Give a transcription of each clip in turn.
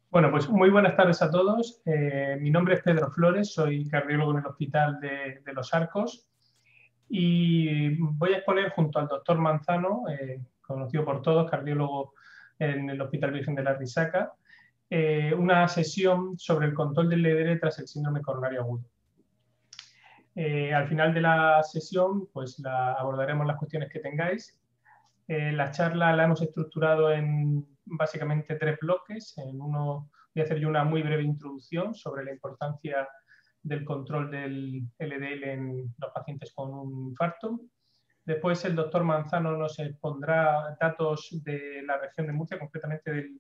Bueno, pues muy buenas tardes a todos. Mi nombre es Pedro Flores, soy cardiólogo en el Hospital de Los Arcos y voy a exponer junto al doctor Manzano, conocido por todos, cardiólogo en el Hospital Virgen de la Risaca, una sesión sobre el control del LDL tras el síndrome coronario agudo. Al final de la sesión, pues abordaremos las cuestiones que tengáis. La charla la hemos estructurado en básicamente 3 bloques. En uno voy a hacer yo una muy breve introducción sobre la importancia del control del LDL en los pacientes con un infarto. Después el doctor Manzano nos expondrá datos de la región de Murcia, concretamente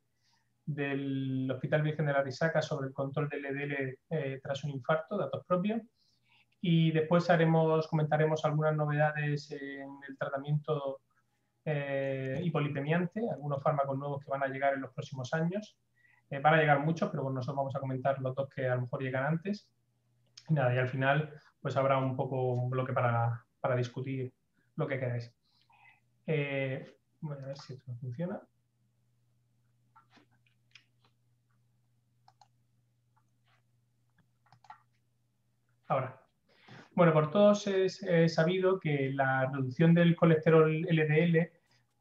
del Hospital Virgen de la Risaca, sobre el control del LDL tras un infarto, datos propios. Y después comentaremos algunas novedades en el tratamiento hipolipemiante, algunos fármacos nuevos que van a llegar en los próximos años. Van a llegar muchos, pero bueno, nosotros vamos a comentar los dos que a lo mejor llegan antes. Y nada, y al final pues habrá un poco un bloque para discutir lo que queráis. Voy a ver si esto funciona. Ahora. Bueno, por todos es sabido que la reducción del colesterol LDL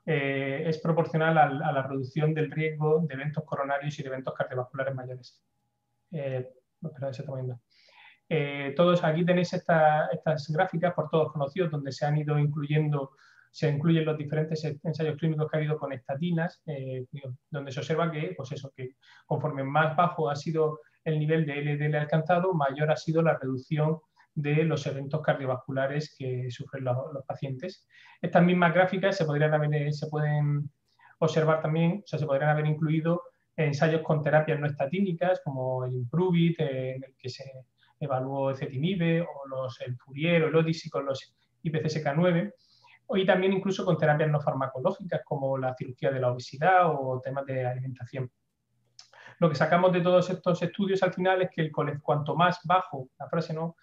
es proporcional a la reducción del riesgo de eventos coronarios y de eventos cardiovasculares mayores. Espera, se está moviendo. Todos aquí tenéis estas gráficas por todos conocidos, donde se incluyen los diferentes ensayos clínicos que ha habido con estatinas, donde se observa que, pues eso, que conforme más bajo ha sido el nivel de LDL alcanzado, mayor ha sido la reducción de los eventos cardiovasculares que sufren los pacientes. Estas mismas gráficas se pueden observar también, o sea, se podrían haber incluido ensayos con terapias no estatínicas, como el Impruvit, en el que se evaluó ezetimibe, o el Fourier o el Odyssey con los IPCSK9, y también incluso con terapias no farmacológicas, como la cirugía de la obesidad o temas de alimentación. Lo que sacamos de todos estos estudios al final es que cuanto más bajo, la frase no,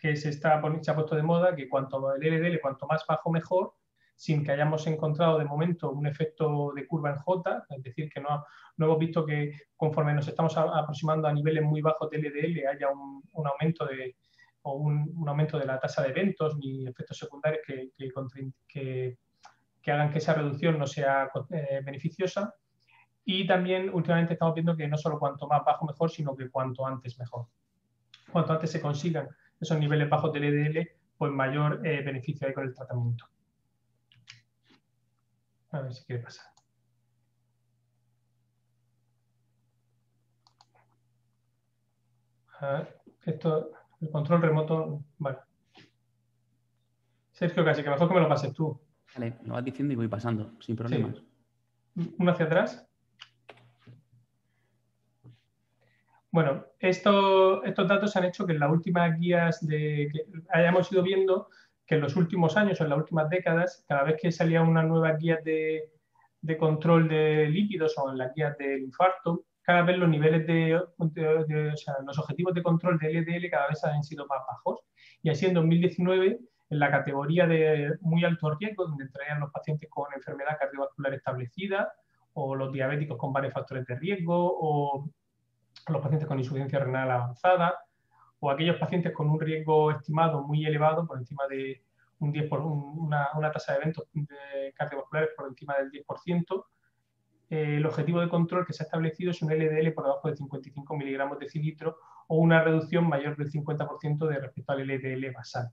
que se ha puesto de moda, que el LDL cuanto más bajo mejor, sin que hayamos encontrado de momento un efecto de curva en J, es decir, que no hemos visto que conforme nos estamos aproximando a niveles muy bajos de LDL haya un aumento un aumento de la tasa de eventos ni efectos secundarios que hagan que esa reducción no sea beneficiosa. Y también últimamente estamos viendo que no solo cuanto más bajo mejor, sino que cuanto antes mejor. Cuanto antes se consigan esos niveles bajos del LDL, pues mayor beneficio hay con el tratamiento. A ver si quiere pasar. A ver, el control remoto, vale. Sergio, casi que mejor que me lo pases tú. Vale, lo vas diciendo y voy pasando, sin problemas. Sí. Uno hacia atrás. Bueno, estos datos han hecho que en las últimas guías que hayamos ido viendo que en los últimos años o en las últimas décadas, cada vez que salían unas nuevas guías de control de lípidos o en las guías del infarto, cada vez los niveles o sea, los objetivos de control de LDL cada vez han sido más bajos. Y así en 2019, en la categoría de muy alto riesgo, donde entrarían los pacientes con enfermedad cardiovascular establecida, o los diabéticos con varios factores de riesgo, o los pacientes con insuficiencia renal avanzada, o aquellos pacientes con un riesgo estimado muy elevado, por encima de una tasa de eventos cardiovasculares por encima del 10%, el objetivo de control que se ha establecido es un LDL por debajo de 55 miligramos decilitro o una reducción mayor del 50% de respecto al LDL basal.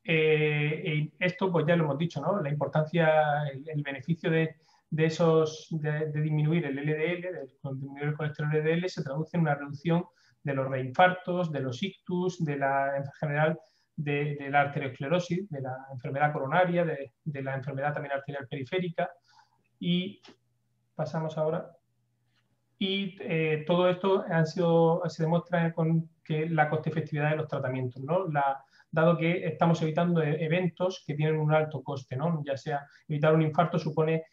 Esto pues ya lo hemos dicho, ¿no? La importancia, el beneficio de disminuir el LDL, de disminuir el colesterol LDL, se traduce en una reducción de los reinfartos, de los ictus, en general de la arteriosclerosis, de la enfermedad coronaria, de la enfermedad también arterial periférica. Y pasamos ahora. Y todo esto se demuestra con que la coste-efectividad de los tratamientos, ¿no? Dado que estamos evitando eventos que tienen un alto coste, ¿no? Ya sea evitar un infarto supone,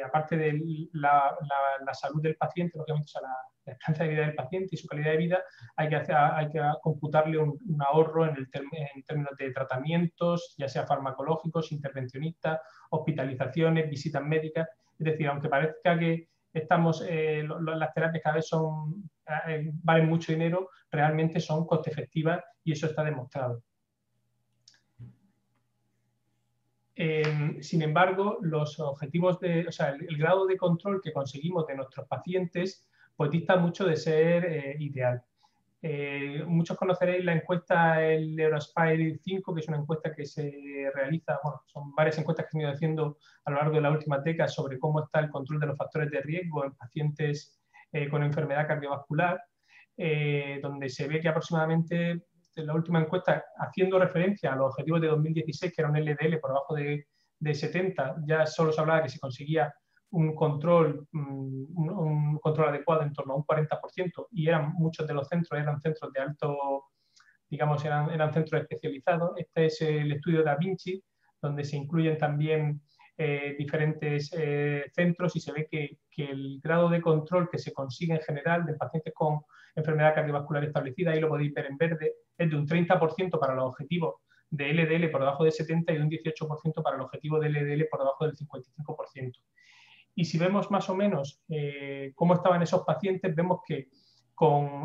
aparte de la salud del paciente, lógicamente, o sea, la esperanza de vida del paciente y su calidad de vida, hay que computarle un ahorro en términos de tratamientos, ya sea farmacológicos, intervencionistas, hospitalizaciones, visitas médicas. Es decir, aunque parezca que las terapias cada vez valen mucho dinero, realmente son coste efectivas y eso está demostrado. Sin embargo, los objetivos el grado de control que conseguimos de nuestros pacientes pues dista mucho de ser ideal. Muchos conoceréis la encuesta, el Eurospire 5, que es una encuesta que se realiza, bueno, son varias encuestas que se han ido haciendo a lo largo de las últimas décadas sobre cómo está el control de los factores de riesgo en pacientes con enfermedad cardiovascular, donde se ve que aproximadamente en la última encuesta, haciendo referencia a los objetivos de 2016, que era un LDL por debajo de 70, ya solo se hablaba de que se conseguía un control adecuado en torno a un 40%, y muchos de los centros eran centros de alto, digamos, eran centros especializados. Este es el estudio Da Vinci, donde se incluyen también diferentes centros, y se ve que el grado de control que se consigue en general de pacientes con enfermedad cardiovascular establecida, ahí lo podéis ver en verde, es de un 30% para los objetivos de LDL por debajo de 70 y de un 18% para el objetivo de LDL por debajo del 55%. Y si vemos más o menos cómo estaban esos pacientes, vemos que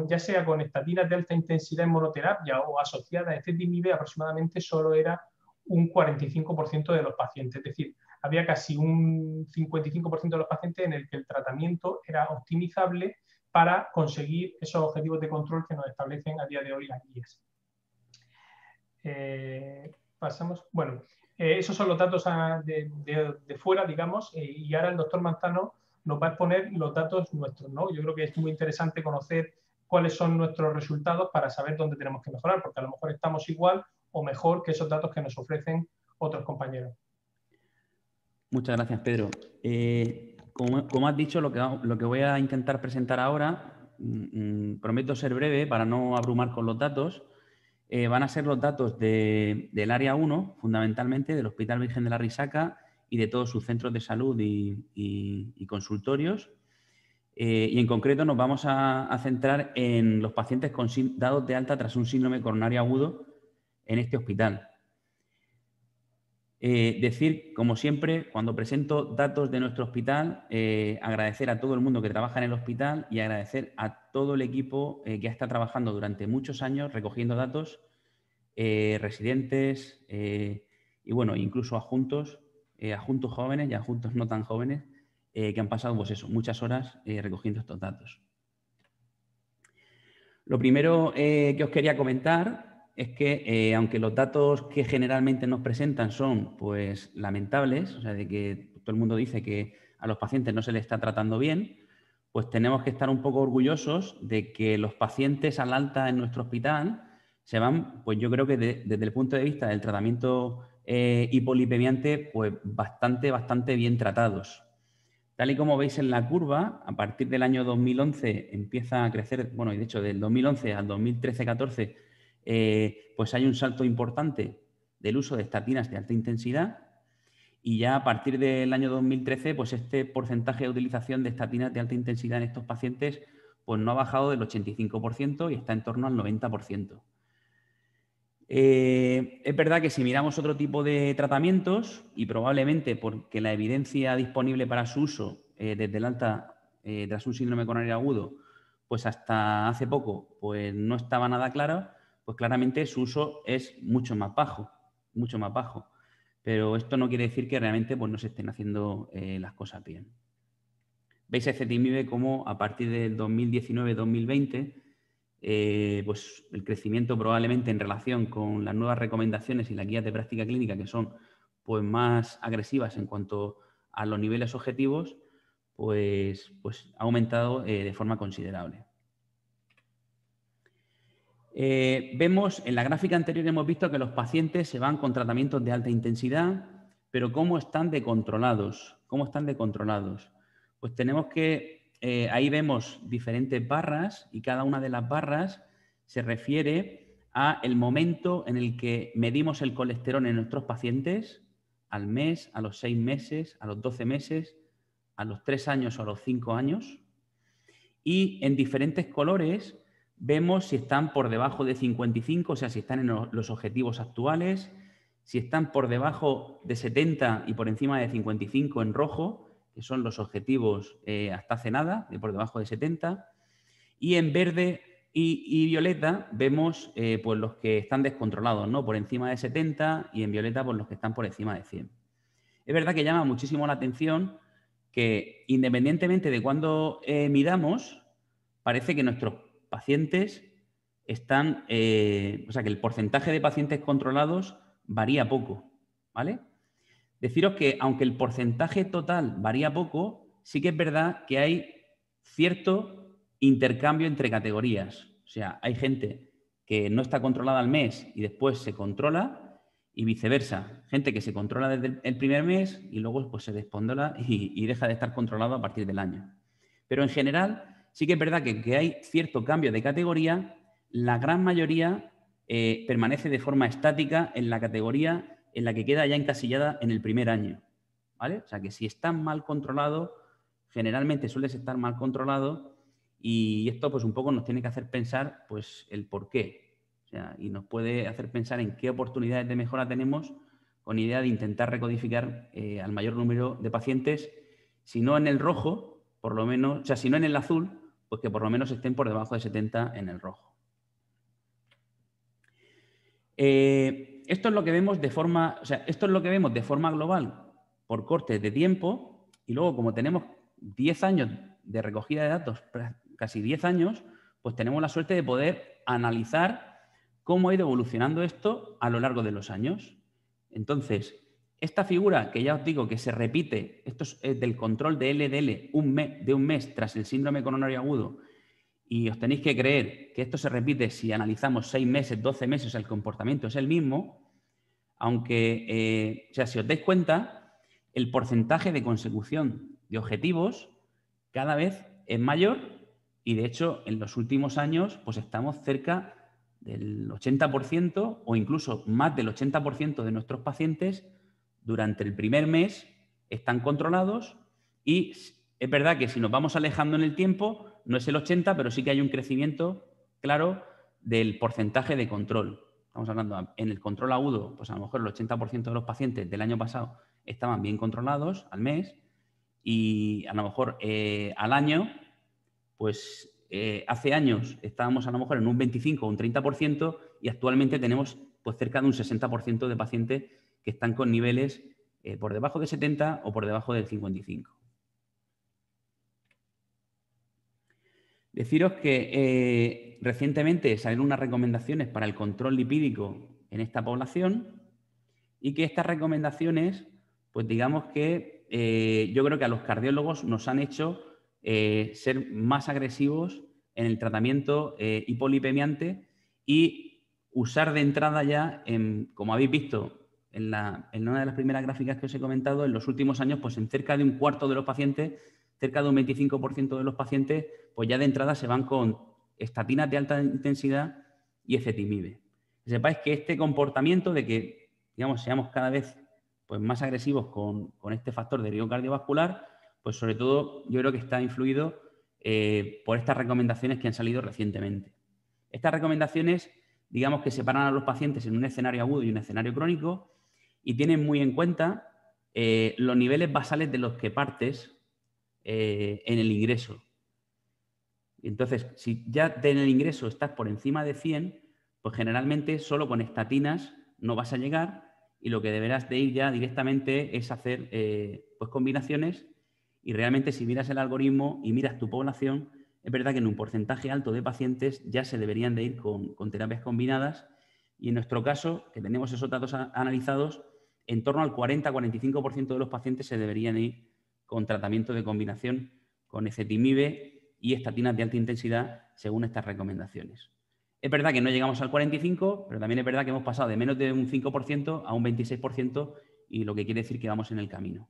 ya sea con estatinas de alta intensidad en monoterapia o asociadas a ezetimibe, aproximadamente solo era un 45% de los pacientes. Es decir, había casi un 55% de los pacientes en el que el tratamiento era optimizable para conseguir esos objetivos de control que nos establecen a día de hoy las guías. Pasamos. Bueno, esos son los datos de fuera, digamos, y ahora el doctor Manzano nos va a exponer los datos nuestros, ¿no? Yo creo que es muy interesante conocer cuáles son nuestros resultados para saber dónde tenemos que mejorar, porque a lo mejor estamos igual o mejor que esos datos que nos ofrecen otros compañeros. Muchas gracias, Pedro. Como has dicho, lo que voy a intentar presentar ahora, prometo ser breve para no abrumar con los datos. Van a ser los datos del área 1, fundamentalmente, del Hospital Virgen de la Risaca y de todos sus centros de salud y consultorios. Y en concreto nos vamos a centrar en los pacientes dados de alta tras un síndrome coronario agudo en este hospital. Decir, como siempre, cuando presento datos de nuestro hospital, agradecer a todo el mundo que trabaja en el hospital y agradecer a todo el equipo que ha estado trabajando durante muchos años recogiendo datos, residentes y, bueno, incluso adjuntos jóvenes y adjuntos no tan jóvenes que han pasado, pues eso, muchas horas recogiendo estos datos. Lo primero que os quería comentar es que, aunque los datos que generalmente nos presentan son, pues, lamentables, o sea, de que todo el mundo dice que a los pacientes no se les está tratando bien, pues tenemos que estar un poco orgullosos de que los pacientes al alta en nuestro hospital se van, pues yo creo que desde el punto de vista del tratamiento hipolipemiante, pues bastante bien tratados. Tal y como veis en la curva, a partir del año 2011 empieza a crecer, bueno, y de hecho del 2011 al 2013-14, pues hay un salto importante del uso de estatinas de alta intensidad, y ya a partir del año 2013, pues este porcentaje de utilización de estatinas de alta intensidad en estos pacientes pues no ha bajado del 85% y está en torno al 90%. Es verdad que si miramos otro tipo de tratamientos, y probablemente porque la evidencia disponible para su uso desde el alta tras un síndrome coronario agudo, pues hasta hace poco pues no estaba nada claro, pues claramente su uso es mucho más bajo. Pero esto no quiere decir que realmente pues, no se estén haciendo las cosas bien. Veis a ezetimibe como a partir del 2019-2020 pues el crecimiento probablemente en relación con las nuevas recomendaciones y las guías de práctica clínica, que son pues más agresivas en cuanto a los niveles objetivos, pues ha aumentado de forma considerable. Vemos en la gráfica anterior, hemos visto que los pacientes se van con tratamientos de alta intensidad, pero ¿cómo están de controlados? Pues tenemos que ahí vemos diferentes barras, y cada una de las barras se refiere a el momento en el que medimos el colesterol en nuestros pacientes, al mes, a los 6 meses, a los 12 meses, a los 3 años o a los 5 años. Y en diferentes colores vemos si están por debajo de 55, o sea, si están en los objetivos actuales, si están por debajo de 70 y por encima de 55 en rojo, que son los objetivos hasta hace nada, de por debajo de 70, y en verde y violeta vemos pues los que están descontrolados, ¿no? Por encima de 70 y en violeta pues los que están por encima de 100. Es verdad que llama muchísimo la atención que independientemente de cuándo midamos, parece que nuestros pacientes están, o sea, que el porcentaje de pacientes controlados varía poco, ¿vale? Deciros que aunque el porcentaje total varía poco, sí que es verdad que hay cierto intercambio entre categorías. O sea, hay gente que no está controlada al mes y después se controla y viceversa. Gente que se controla desde el primer mes y luego pues, se despondola y deja de estar controlado a partir del año. Pero en general sí que es verdad que hay cierto cambio de categoría. La gran mayoría permanece de forma estática en la categoría en la que queda ya encasillada en el primer año, ¿vale? O sea, que si está mal controlado, generalmente sueles estar mal controlado y esto pues un poco nos tiene que hacer pensar pues el por qué. O sea, y nos puede hacer pensar en qué oportunidades de mejora tenemos con idea de intentar recodificar al mayor número de pacientes, si no en el rojo, por lo menos, o sea, si no en el azul, pues que por lo menos estén por debajo de 70 en el rojo. Esto es lo que vemos de forma, esto es lo que vemos de forma global por cortes de tiempo y luego como tenemos 10 años de recogida de datos, casi 10 años, pues tenemos la suerte de poder analizar cómo ha ido evolucionando esto a lo largo de los años. Entonces, esta figura que ya os digo que se repite, esto es del control de LDL de un mes tras el síndrome coronario agudo, y os tenéis que creer que esto se repite si analizamos 6 meses, 12 meses, el comportamiento es el mismo, aunque, si os dais cuenta, el porcentaje de consecución de objetivos cada vez es mayor y, de hecho, en los últimos años pues estamos cerca del 80% o incluso más del 80% de nuestros pacientes durante el primer mes están controlados y es verdad que si nos vamos alejando en el tiempo, no es el 80, pero sí que hay un crecimiento claro del porcentaje de control. Estamos hablando en el control agudo, pues a lo mejor el 80% de los pacientes del año pasado estaban bien controlados al mes y a lo mejor al año, pues hace años estábamos a lo mejor en un 25 o un 30% y actualmente tenemos pues cerca de un 60% de pacientes que están con niveles por debajo de 70 o por debajo del 55. Deciros que recientemente salieron unas recomendaciones para el control lipídico en esta población y que estas recomendaciones, pues digamos que yo creo que a los cardiólogos nos han hecho ser más agresivos en el tratamiento hipolipemiante y usar de entrada ya, como habéis visto en una de las primeras gráficas que os he comentado, en los últimos años, pues en cerca de un cuarto de los pacientes, cerca de un 25% de los pacientes, pues ya de entrada se van con estatinas de alta intensidad y ezetimibe. Que sepáis que este comportamiento de que, digamos, seamos cada vez pues, más agresivos con este factor de riesgo cardiovascular, pues sobre todo yo creo que está influido por estas recomendaciones que han salido recientemente. Estas recomendaciones, digamos que separan a los pacientes en un escenario agudo y un escenario crónico y tienen muy en cuenta los niveles basales de los que partes en el ingreso. Entonces, si ya en el ingreso estás por encima de 100, pues generalmente solo con estatinas no vas a llegar y lo que deberás de ir ya directamente es hacer pues combinaciones y realmente si miras el algoritmo y miras tu población, es verdad que en un porcentaje alto de pacientes ya se deberían de ir con terapias combinadas y en nuestro caso, que tenemos esos datos analizados, en torno al 40-45% de los pacientes se deberían ir con tratamiento de combinación con ezetimibe y estatinas de alta intensidad según estas recomendaciones. Es verdad que no llegamos al 45%, pero también es verdad que hemos pasado de menos de un 5% a un 26% y lo que quiere decir que vamos en el camino.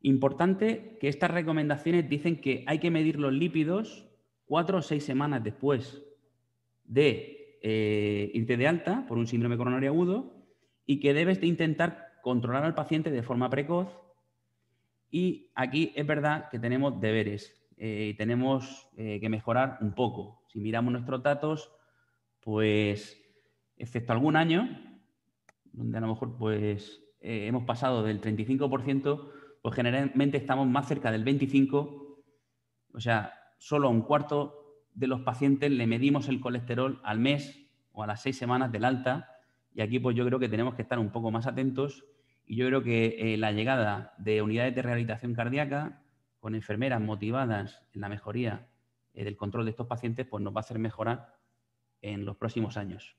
Importante que estas recomendaciones dicen que hay que medir los lípidos 4 o 6 semanas después de irte de alta por un síndrome coronario agudo y que debes de intentar controlar al paciente de forma precoz. Y aquí es verdad que tenemos deberes y tenemos que mejorar un poco. Si miramos nuestros datos, pues excepto algún año, donde a lo mejor pues hemos pasado del 35%, pues generalmente estamos más cerca del 25%, o sea, solo a un cuarto de los pacientes le medimos el colesterol al mes o a las 6 semanas del alta, y aquí pues yo creo que tenemos que estar un poco más atentos, y yo creo que la llegada de unidades de rehabilitación cardíaca con enfermeras motivadas en la mejoría del control de estos pacientes, pues nos va a hacer mejorar en los próximos años.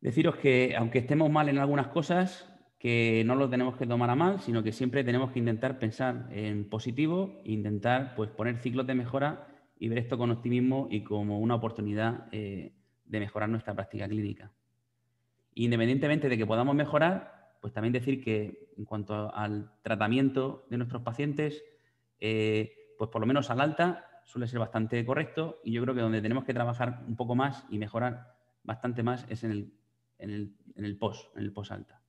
Deciros que, aunque estemos mal en algunas cosas, que no lo tenemos que tomar a mal, sino que siempre tenemos que intentar pensar en positivo e intentar pues, poner ciclos de mejora y ver esto con optimismo y como una oportunidad de mejorar nuestra práctica clínica. Independientemente de que podamos mejorar, pues también decir que en cuanto al tratamiento de nuestros pacientes, pues por lo menos al alta suele ser bastante correcto, y yo creo que donde tenemos que trabajar un poco más y mejorar bastante más es en el post-alta.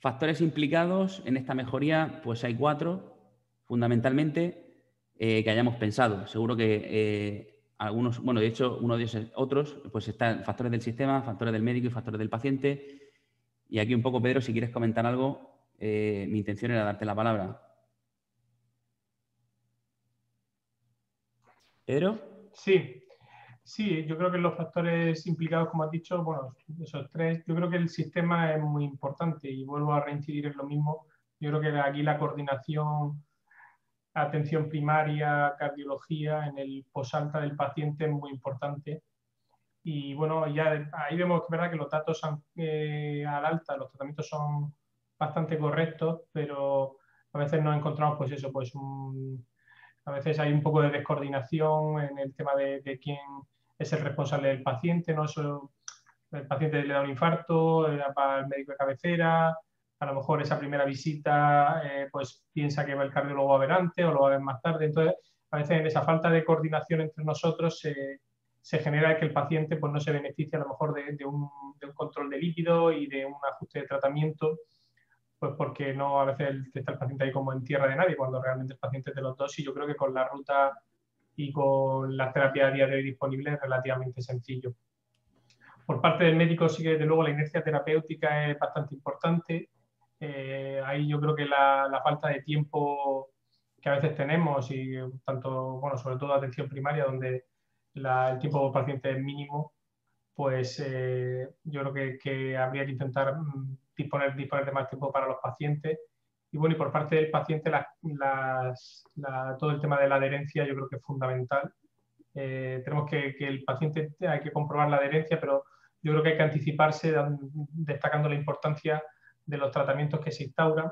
Factores implicados en esta mejoría, pues hay 4, fundamentalmente, que hayamos pensado. Seguro que algunos, bueno, de hecho, uno de esos otros, pues están factores del sistema, factores del médico y factores del paciente. Y aquí un poco, Pedro, si quieres comentar algo, mi intención era darte la palabra. ¿Pedro? Sí, yo creo que los factores implicados, como has dicho, bueno, esos 3, yo creo que el sistema es muy importante y vuelvo a reincidir en lo mismo. Yo creo que aquí la coordinación, atención primaria, cardiología en el posalta del paciente es muy importante. Y bueno, ya ahí vemos que es verdad que los datos al alta, los tratamientos son bastante correctos, pero a veces nos encontramos pues eso, pues a veces hay un poco de descoordinación en el tema de quién es el responsable del paciente, ¿no? Eso, el paciente le da un infarto, va al médico de cabecera, a lo mejor esa primera visita pues piensa que va el cardiólogo a ver antes o lo va a ver más tarde. Entonces, a veces en esa falta de coordinación entre nosotros se genera que el paciente pues, no se beneficia a lo mejor de un control de lípido y de un ajuste de tratamiento, pues porque no, a veces está el paciente ahí como en tierra de nadie, cuando realmente el paciente es de los dos, y yo creo que con la ruta y con la terapia a día de hoy disponible es relativamente sencillo. Por parte del médico sí que desde luego la inercia terapéutica es bastante importante. Ahí yo creo que la falta de tiempo que a veces tenemos, y tanto, bueno, sobre todo atención primaria, donde el tiempo del paciente es mínimo, pues yo creo que habría que intentar disponer de más tiempo para los pacientes. Y bueno, y por parte del paciente, todo el tema de la adherencia yo creo que es fundamental. Tenemos que el paciente, hay que comprobar la adherencia, pero yo creo que hay que anticiparse destacando la importancia de los tratamientos que se instauran.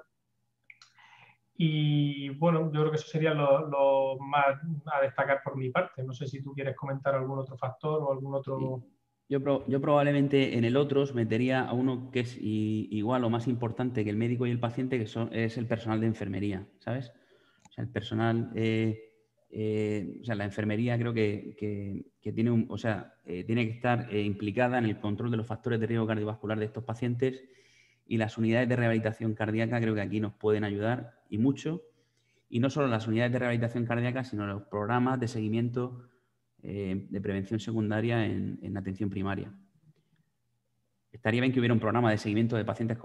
Y bueno, yo creo que eso sería lo más a destacar por mi parte. No sé si tú quieres comentar algún otro factor o algún otro... Sí. Yo probablemente en el otros metería a uno que es igual o más importante que el médico y el paciente, que es el personal de enfermería, ¿sabes? O sea, el personal, o sea, la enfermería creo que tiene tiene que estar implicada en el control de los factores de riesgo cardiovascular de estos pacientes, y las unidades de rehabilitación cardíaca creo que aquí nos pueden ayudar y mucho. Y no solo las unidades de rehabilitación cardíaca, sino los programas de seguimiento de prevención secundaria en atención primaria. Estaría bien que hubiera un programa de seguimiento de pacientes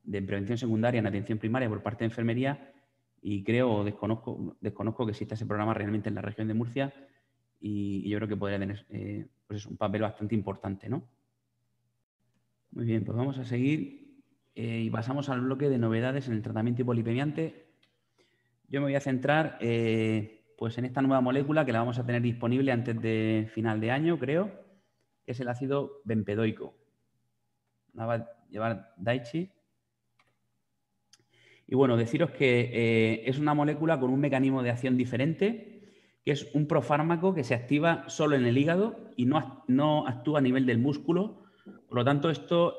de prevención secundaria en atención primaria por parte de enfermería, y desconozco que exista ese programa realmente en la región de Murcia, y yo creo que podría tener pues un papel bastante importante, ¿no? Muy bien, pues vamos a seguir y pasamos al bloque de novedades en el tratamiento hipolipemiante. Yo me voy a centrar pues en esta nueva molécula que la vamos a tener disponible antes de final de año, creo, que es el ácido bempedoico. La va a llevar Daiichi. Y bueno, deciros que es una molécula con un mecanismo de acción diferente, que es un profármaco que se activa solo en el hígado y no actúa a nivel del músculo. Por lo tanto, esto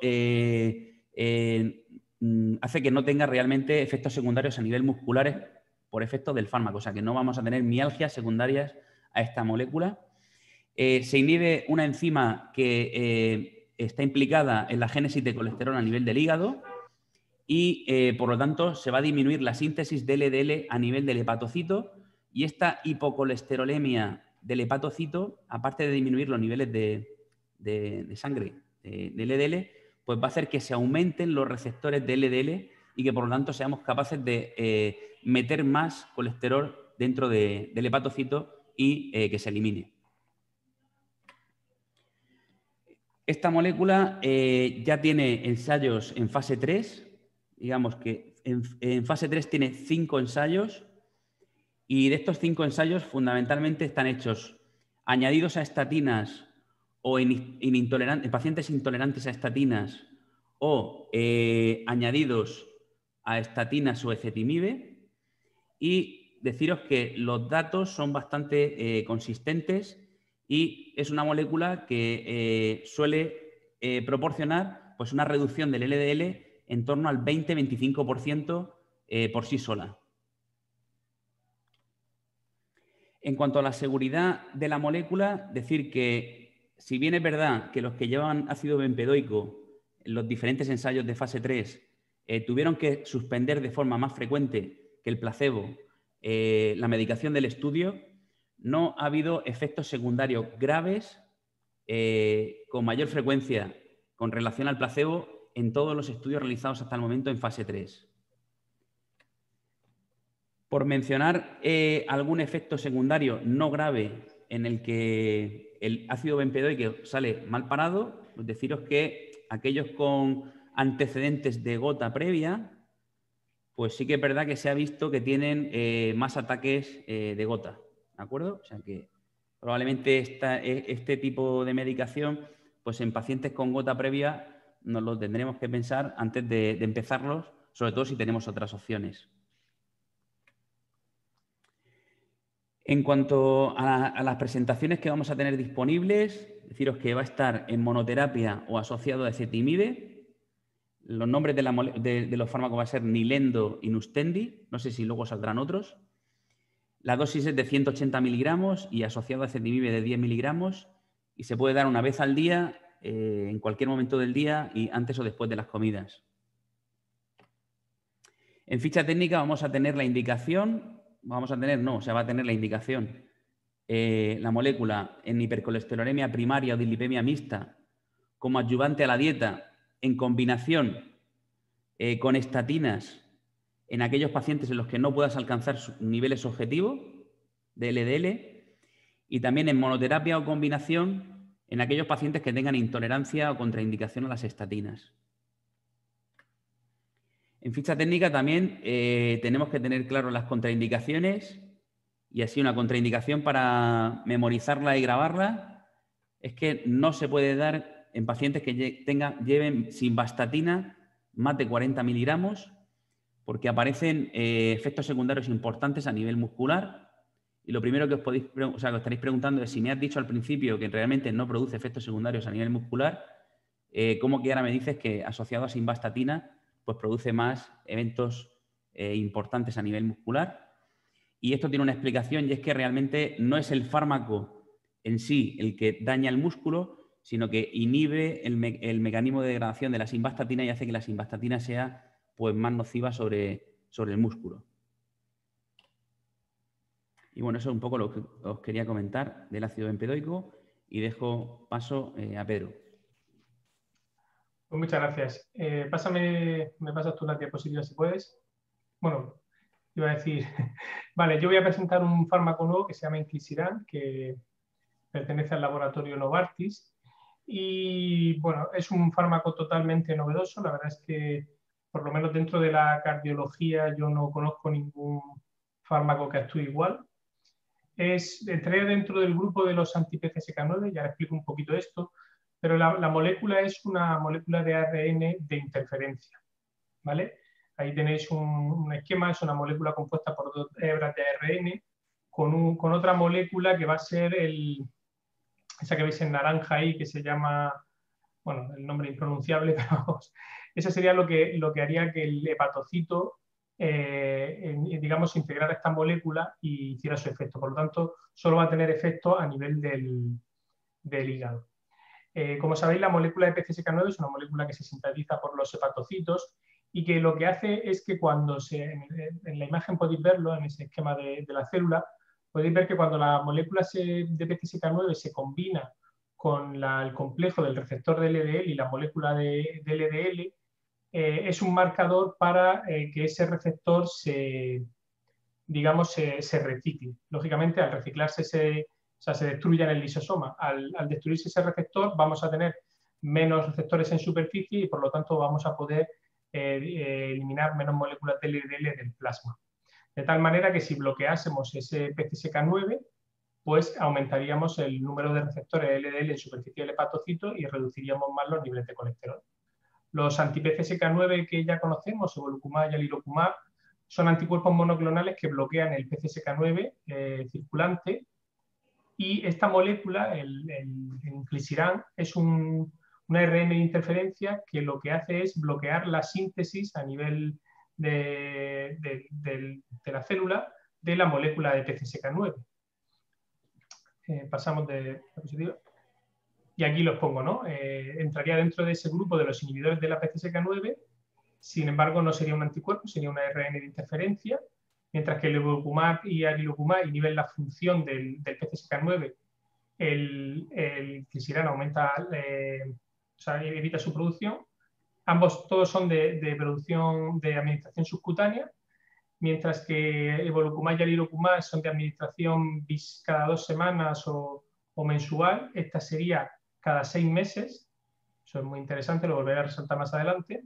hace que no tenga realmente efectos secundarios a nivel musculares por efecto del fármaco. O sea, que no vamos a tener mialgias secundarias a esta molécula. Se inhibe una enzima que está implicada en la génesis de colesterol a nivel del hígado, y por lo tanto se va a disminuir la síntesis de LDL a nivel del hepatocito, y esta hipocolesterolemia del hepatocito, aparte de disminuir los niveles de sangre de LDL, pues va a hacer que se aumenten los receptores de LDL y que por lo tanto seamos capaces de meter más colesterol dentro del hepatocito y que se elimine. Esta molécula ya tiene ensayos en fase 3, digamos que en fase 3 tiene 5 ensayos y de estos 5 ensayos fundamentalmente están hechos añadidos a estatinas o en pacientes intolerantes a estatinas o añadidos a estatinas o ezetimibe, y deciros que los datos son bastante consistentes y es una molécula que suele proporcionar pues, una reducción del LDL en torno al 20-25% por sí sola. En cuanto a la seguridad de la molécula, decir que si bien es verdad que los que llevan ácido bempedoico en los diferentes ensayos de fase 3 tuvieron que suspender de forma más frecuente que el placebo la medicación del estudio, no ha habido efectos secundarios graves con mayor frecuencia con relación al placebo en todos los estudios realizados hasta el momento en fase 3. Por mencionar algún efecto secundario no grave en el que el ácido bempedoico sale mal parado, pues deciros que aquellos con antecedentes de gota previa, pues sí que es verdad que se ha visto que tienen más ataques de gota, ¿de acuerdo? O sea que probablemente este tipo de medicación, pues en pacientes con gota previa nos lo tendremos que pensar antes de empezarlos, sobre todo si tenemos otras opciones. En cuanto a las presentaciones que vamos a tener disponibles, deciros que va a estar en monoterapia o asociado a ezetimibe. Los nombres de los fármacos va a ser Nilendo y Nustendi, no sé si luego saldrán otros. La dosis es de 180 miligramos y asociado a ezetimibe de 10 miligramos y se puede dar una vez al día, en cualquier momento del día y antes o después de las comidas. En ficha técnica vamos a tener la indicación, va a tener la indicación, la molécula en hipercolesterolemia primaria o dislipemia mixta como adyuvante a la dieta en combinación con estatinas en aquellos pacientes en los que no puedas alcanzar sus niveles objetivos de LDL y también en monoterapia o combinación en aquellos pacientes que tengan intolerancia o contraindicación a las estatinas. En ficha técnica también tenemos que tener claro las contraindicaciones y así una contraindicación para memorizarla y grabarla es que no se puede dar en pacientes que lleven simvastatina más de 40 miligramos porque aparecen efectos secundarios importantes a nivel muscular y lo primero que os estaréis preguntando es si me has dicho al principio que realmente no produce efectos secundarios a nivel muscular, ¿cómo que ahora me dices que asociado a simvastatina pues produce más eventos importantes a nivel muscular? Y esto tiene una explicación y es que realmente no es el fármaco en sí el que daña el músculo, sino que inhibe el mecanismo de degradación de la simvastatina y hace que la simvastatina sea pues, más nociva sobre el músculo. Y bueno, eso es un poco lo que os quería comentar del ácido bempedoico y dejo paso a Pedro. Pues muchas gracias. Me pasas tú la diapositiva si puedes. Bueno, iba a decir, vale, yo voy a presentar un fármaco nuevo que se llama Inclisiran, que pertenece al laboratorio Novartis. Y bueno, es un fármaco totalmente novedoso. La verdad es que, por lo menos dentro de la cardiología, yo no conozco ningún fármaco que actúe igual. Entré dentro del grupo de los anti-PCSK9, ya explico un poquito esto, pero la molécula es una molécula de ARN de interferencia, ¿vale? Ahí tenéis un esquema, es una molécula compuesta por 2 hebras de ARN con otra molécula que va a ser esa que veis en naranja ahí, que se llama, bueno, el nombre impronunciable, pero vamos, eso sería lo que haría que el hepatocito, digamos, integrara esta molécula y hiciera su efecto. Por lo tanto, solo va a tener efecto a nivel del hígado. Como sabéis, la molécula de PCSK9 es una molécula que se sintetiza por los hepatocitos y que lo que hace es que cuando en la imagen podéis verlo, en ese esquema de la célula, podéis ver que cuando la molécula de PCSK9 se combina el complejo del receptor de LDL y la molécula de LDL, es un marcador para que ese receptor digamos, se recicle. Lógicamente, al reciclarse, o sea, se destruye en el lisosoma. Al destruirse ese receptor, vamos a tener menos receptores en superficie y, por lo tanto, vamos a poder eliminar menos moléculas de LDL del plasma. De tal manera que si bloqueásemos ese PCSK9, pues aumentaríamos el número de receptores LDL en superficie del hepatocito y reduciríamos más los niveles de colesterol. Los anti-PCSK9 que ya conocemos, evolocumab y alirocumab, son anticuerpos monoclonales que bloquean el PCSK9 circulante, y esta molécula, el inclisiran, es una ARN de interferencia que lo que hace es bloquear la síntesis a nivel de la célula de la molécula de PCSK9. Pasamos de diapositiva. Y aquí los pongo, ¿no? Entraría dentro de ese grupo de los inhibidores de la PCSK9. Sin embargo, no sería un anticuerpo, sería una ARN de interferencia, mientras que el evolocumab y alirocumab inhiben la función del PCSK9, el inclisiran aumenta, o sea, evita su producción. Ambos todos son de producción de administración subcutánea, mientras que evolocumab y alirocumab son de administración cada 2 semanas o mensual. Esta sería cada 6 meses. Eso es muy interesante, lo volveré a resaltar más adelante.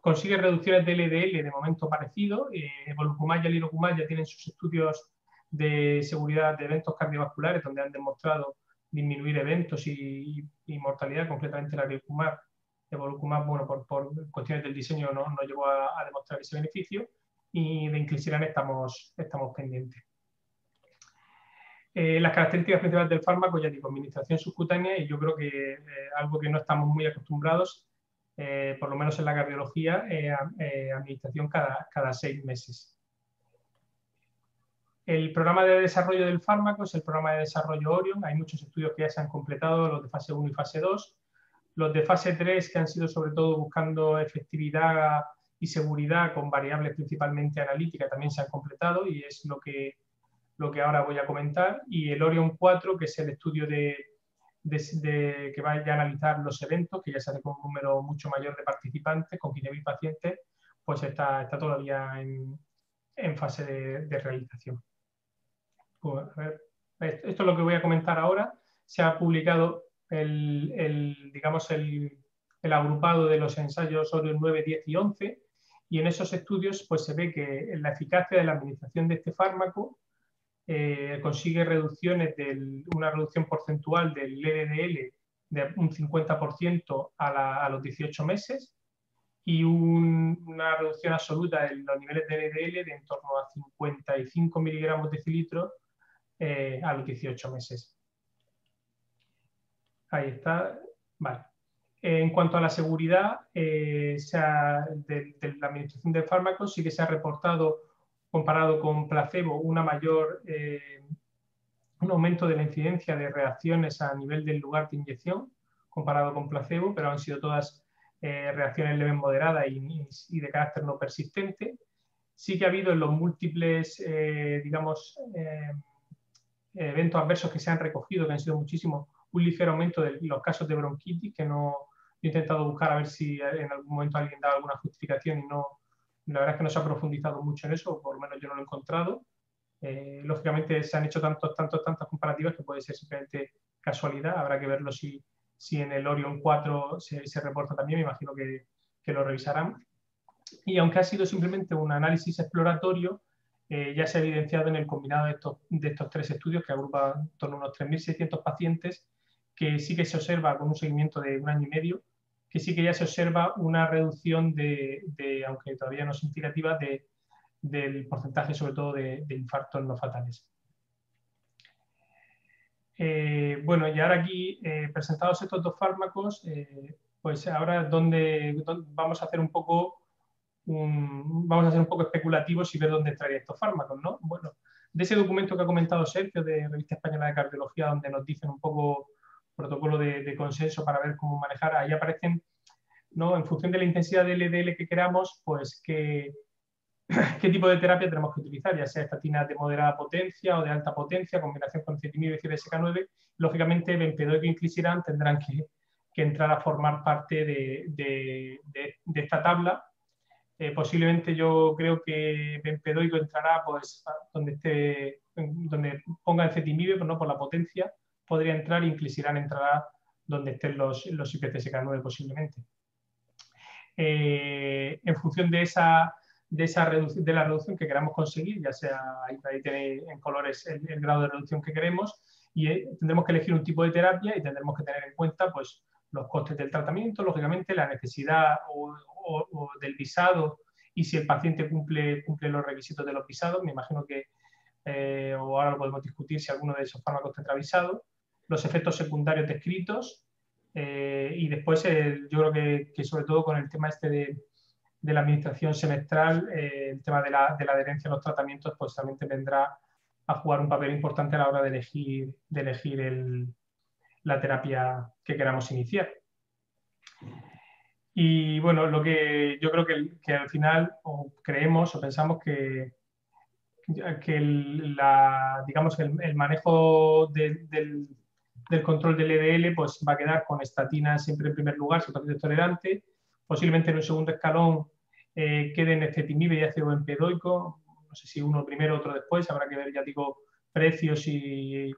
Consigue reducciones de LDL de momento parecido. Evolocumab y alirocumab ya tienen sus estudios de seguridad de eventos cardiovasculares, donde han demostrado disminuir eventos y mortalidad. Completamente el alirocumab. Evolocumab, bueno, por cuestiones del diseño no llegó a demostrar ese beneficio, y de inclisiran estamos pendientes. Las características principales del fármaco, ya digo, administración subcutánea, y yo creo que algo que no estamos muy acostumbrados, por lo menos en la cardiología, administración cada 6 meses. El programa de desarrollo del fármaco es el programa de desarrollo Orion. Hay muchos estudios que ya se han completado, los de fase 1 y fase 2. Los de fase 3, que han sido sobre todo buscando efectividad y seguridad con variables principalmente analíticas, también se han completado, y es lo que ahora voy a comentar. Y el Orion 4, que es el estudio que vaya a analizar los eventos, que ya se hace con un número mucho mayor de participantes, con 15.000 pacientes, pues está todavía en fase de realización. Pues, a ver, esto es lo que voy a comentar ahora. Se ha publicado digamos el agrupado de los ensayos Orion 9, 10 y 11, y en esos estudios pues se ve que la eficacia de la administración de este fármaco consigue una reducción porcentual del LDL de un 50% a los 18 meses, y una reducción absoluta en los niveles de LDL de en torno a 55 miligramos decilitros a los 18 meses. Ahí está. Vale. En cuanto a la seguridad de la administración de fármacos, sí que se ha reportado, comparado con placebo, un aumento de la incidencia de reacciones a nivel del lugar de inyección comparado con placebo, pero han sido todas reacciones leves moderadas y de carácter no persistente. Sí que ha habido en los múltiples, digamos, eventos adversos que se han recogido, que han sido muchísimos, un ligero aumento de los casos de bronquitis, que no he intentado buscar a ver si en algún momento alguien daba alguna justificación, y la verdad es que no se ha profundizado mucho en eso, o por lo menos yo no lo he encontrado. Lógicamente se han hecho tantas comparativas que puede ser simplemente casualidad. Habrá que verlo si en el Orion 4 se reporta también. Me imagino que lo revisarán. Y aunque ha sido simplemente un análisis exploratorio, ya se ha evidenciado en el combinado de estos 3 estudios, que agrupan en torno a unos 3.600 pacientes, que sí que se observa con un seguimiento de 1 año y medio, que sí que ya se observa una reducción aunque todavía no significativa, del porcentaje sobre todo de infartos no fatales. Bueno, y ahora aquí, presentados estos 2 fármacos, pues ahora vamos a hacer un poco especulativos y ver dónde entrarían estos fármacos, ¿no? Bueno, de ese documento que ha comentado Sergio, de Revista Española de Cardiología, donde nos dicen un poco protocolo de consenso para ver cómo manejar, ahí aparecen, ¿no?, en función de la intensidad de LDL que queramos, pues qué qué tipo de terapia tenemos que utilizar, ya sea estatinas de moderada potencia o de alta potencia, combinación con ezetimibe y CDSK9. Lógicamente, bempedoico e inclisiran tendrán que entrar a formar parte de esta tabla. Posiblemente yo creo que bempedoico entrará pues, donde ponga ezetimibe, pero no por la potencia, podría entrar, e inclisiran entrará donde estén los IPCSK9 posiblemente. En función de la reducción que queramos conseguir, ya sea, ahí tenéis en colores el grado de reducción que queremos, y tendremos que elegir un tipo de terapia y tendremos que tener en cuenta pues, los costes del tratamiento, lógicamente la necesidad o del visado, y si el paciente cumple los requisitos de los visados. Me imagino que, o ahora lo podemos discutir, si alguno de esos fármacos tendrá visado, los efectos secundarios descritos, y después yo creo que sobre todo con el tema este de la administración semestral, el tema de la adherencia a los tratamientos, pues también vendrá a jugar un papel importante a la hora de elegir la terapia que queramos iniciar. Y bueno, lo que yo creo que al final creemos o pensamos que digamos, el manejo del control del LDL pues, va a quedar con estatinas siempre en primer lugar, si el paciente es tolerante. Posiblemente en un segundo escalón queden ezetimibe y ácido bempedoico. No sé si uno primero, otro después. Habrá que ver, ya digo, precios y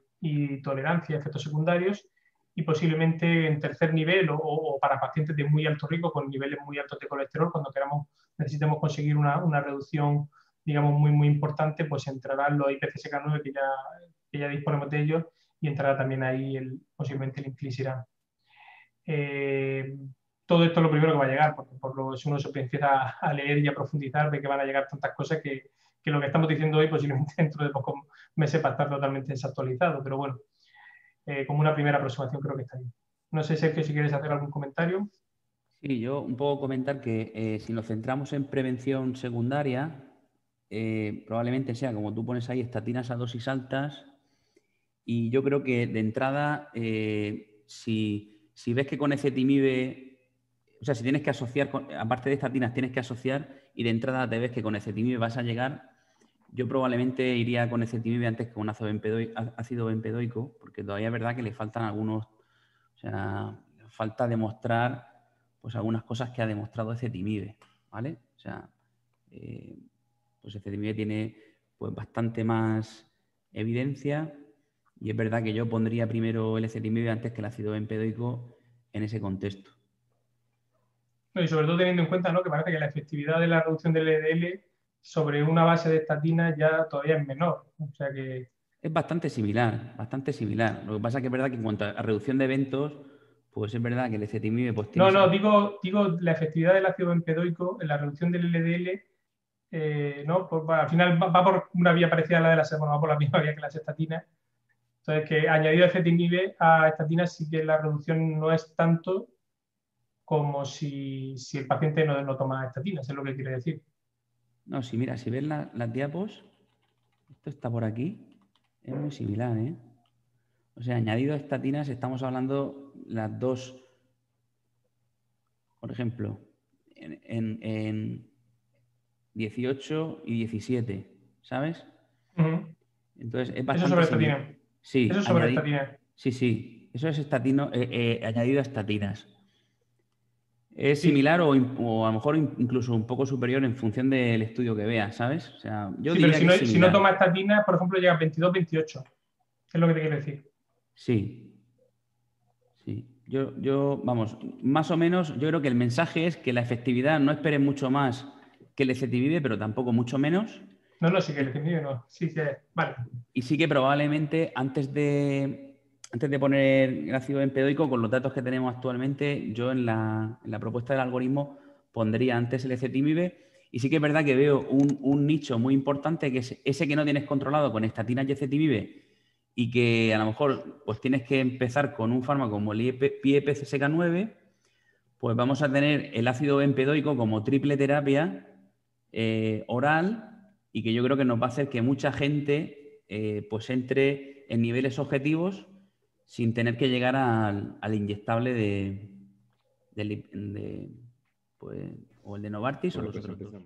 tolerancia, efectos secundarios. Y posiblemente en tercer nivel o para pacientes de muy alto riesgo con niveles muy altos de colesterol, cuando necesitemos conseguir una reducción, digamos, muy importante, pues entrarán los IPCSK9 que ya disponemos de ellos, y entrará también ahí posiblemente el inclisiran. Todo esto es lo primero que va a llegar, porque si uno se empieza a leer y a profundizar, ve que van a llegar tantas cosas que lo que estamos diciendo hoy posiblemente dentro de pocos meses va a estar totalmente desactualizado. Pero bueno, como una primera aproximación creo que está bien. No sé, Sergio, si quieres hacer algún comentario. Sí, yo un poco comentar que si nos centramos en prevención secundaria, probablemente sea, como tú pones ahí, estatinas a dosis altas. Y yo creo que de entrada, si ves que con ezetimibe, o sea, si tienes que asociar, aparte de estatinas, tienes que asociar, y de entrada te ves que con ezetimibe vas a llegar, yo probablemente iría con ezetimibe antes que con ácido bempedoico, porque todavía es verdad que le faltan algunos, o sea, falta demostrar pues algunas cosas que ha demostrado ezetimibe, ¿vale? O sea, pues ezetimibe tiene pues bastante más evidencia, y es verdad que yo pondría primero el ezetimibe antes que el ácido bempedoico en ese contexto. Y sobre todo teniendo en cuenta, ¿no?, que parece que la efectividad de la reducción del LDL sobre una base de estatinas ya todavía es menor. O sea que... Es bastante similar, bastante similar. Lo que pasa es que es verdad que en cuanto a reducción de eventos, pues es verdad que el ezetimibe pues tiene... No, digo la efectividad del ácido bempedoico en la reducción del LDL, ¿no? Pues, al final va por una vía parecida a la de va por la misma vía que las estatinas. Entonces, que añadido ezetimibe a estatinas, sí que la reducción no es tanto como si el paciente no toma estatinas, es lo que quiere decir. No, si mira, si ves las diapos, esto está por aquí, es muy similar, ¿eh? O sea, añadido a estatinas estamos hablando las dos, por ejemplo, en 18 y 17, ¿sabes? Entonces es Eso bastante sobre similar. estatina. Sí, Eso sobre estatina. sí, eso es añadido a estatinas. Es Sí. similar o a lo mejor incluso un poco superior en función del estudio que veas, ¿sabes? O sea, yo Sí, pero diría que es si no similar. toma estatinas, por ejemplo, llega a 22, 28. Es lo que te quiero decir. Sí, sí. Vamos, más o menos, yo creo que el mensaje es que la efectividad no esperes mucho más que el ezetimibe, pero tampoco mucho menos. No, sí que el ezetimibe no. Sí que, vale. Y sí que probablemente antes de poner el ácido bempedoico, con los datos que tenemos actualmente, yo en la propuesta del algoritmo pondría antes el ezetimibe. Y sí que es verdad que veo un nicho muy importante, que es ese que no tienes controlado con estatinas y ezetimibe, y que a lo mejor pues tienes que empezar con un fármaco como el IPCSK9, pues vamos a tener el ácido bempedoico como triple terapia oral, y que yo creo que nos va a hacer que mucha gente pues entre en niveles objetivos sin tener que llegar al inyectable pues, o el de Novartis o los otros dos.